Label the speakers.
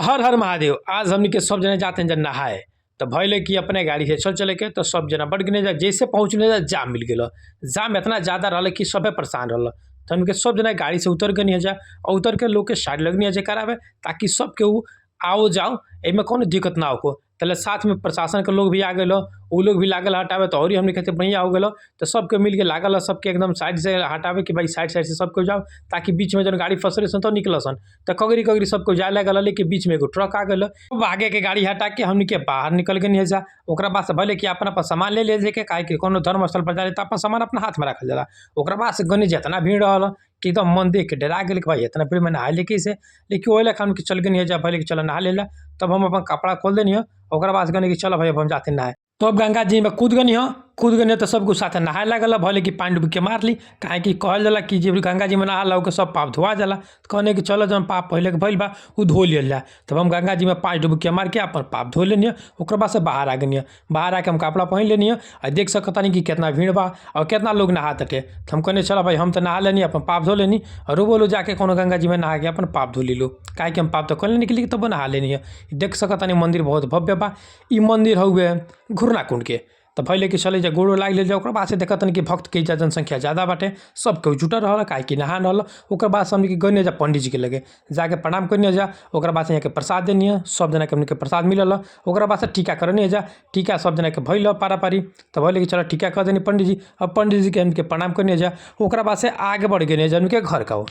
Speaker 1: हर हर महादेव। आज हमनी के सब जना जाते हैं जन नहाए, तो भैले कि अपने गाड़ी से चल चले के तो सब जना बढ़ गए जा। जैसे पहुँचने जा जाम मिल गया। जाम इतना ज़्यादा रहा कि सबे परेशान रहा। तो हमके सब जना गाड़ी से उतर के नहीं जा और उतर के लोग के साइड लगनी है करावे, ताकि सब केहू आओ जाओ एमें कोनो दिक्कत ना हो। तले साथ में प्रशासन के लोग भी आ गए, उ लोग भी लागल हटावे, तो और ही हमने कहते बढ़िया हो गए। तो सबके मिल के लागल सबके एकदम साइड से हटावे कि भाई साइड साइड से सबको जाओ, ताकि बीच में जब गाड़ी फंसले सन तो निकल सन। तो कगरी कगरी सबको जाए लगल, लेकिन बीच में एगो ट्रक आ गए। अब आगे के गाड़ी हटा के हमने के बाहर निकल के नहीं जा। ओकरा बाद से भले कि अपन अपन सामान ले के काहे कि कोनो धर्म स्थल पर जाए तो अपन सामान अपना हाथ में रखल जाला। ओकरा बाद से गनी जितना भीड़ रहल कि एकदम मन देख के डरा गेल कि भाई इतना भीड़ में नहा ले कैसे। लेकिन ओहि लेखा हम कि चल गए जा, भले कि चल नहा ले। तब हम अपन कपड़ा खोल देनी है। ओकरा बाद गने कि चलो भाई अब हम जाते नहाए। तो अब गंगा जी में कूद गनी तो सब कुछ साथ नहाए लागल। भले कि पानी डुबकी मार ली, काहे कि कहल जाला कि जब गंगा जी में नहा के सब पाप धोआ जाला। तो कहने कि चलो जब पाप पहले के भइल बा उ धो लियल जाए। तब हम गंगा जी में 5 डुबकी मार के अपन पाप धो लेनी। ओकरा बाद से बाहर आ गनी। बाहर आके हम कपड़ा पहन लेनी और देख सकतानी कि कितना भीड़ बा और कितना लोग नहाते थे। तो हम कहने चलो भाई हम तो नहा लेनी, अपन पाप धो लेनी और बोलो जाके कोनो गंगा जी में नहा के अपन पाप धो लीलो। काहे कि हम पाप तो कर लेनी के तब नहा लेनी है। देख सकतानी मंदिर बहुत भव्य बा। इ मंदिर हउए घुरना कुंड के। तो भले कि चले जा गोड़ो लाग ले जा। ओकरा बाद से देखतन कि भक्त के जनसंख्या ज़्यादा बाटे, सब केहू जुटल रहल काहे कि नहा रहल। ओकरा बाद से हमनी के गइनी जा पंडित जी के लगे जाके प्रणाम करनी जा। ओकरा बाद से यहाँ के प्रसाद देनी है, सब जना के हमनी के प्रसाद मिलल। ओकरा बाद से टीका करनी जा। टीका सब जना के भइल पारा पारी। तो भले कि चलो टीका कर देनी पंडित जी। अब पंडित जी के हमनी के प्रणाम करनी जा। ओकरा बाद से आगे बढ़ गए जा हमनी के घर का।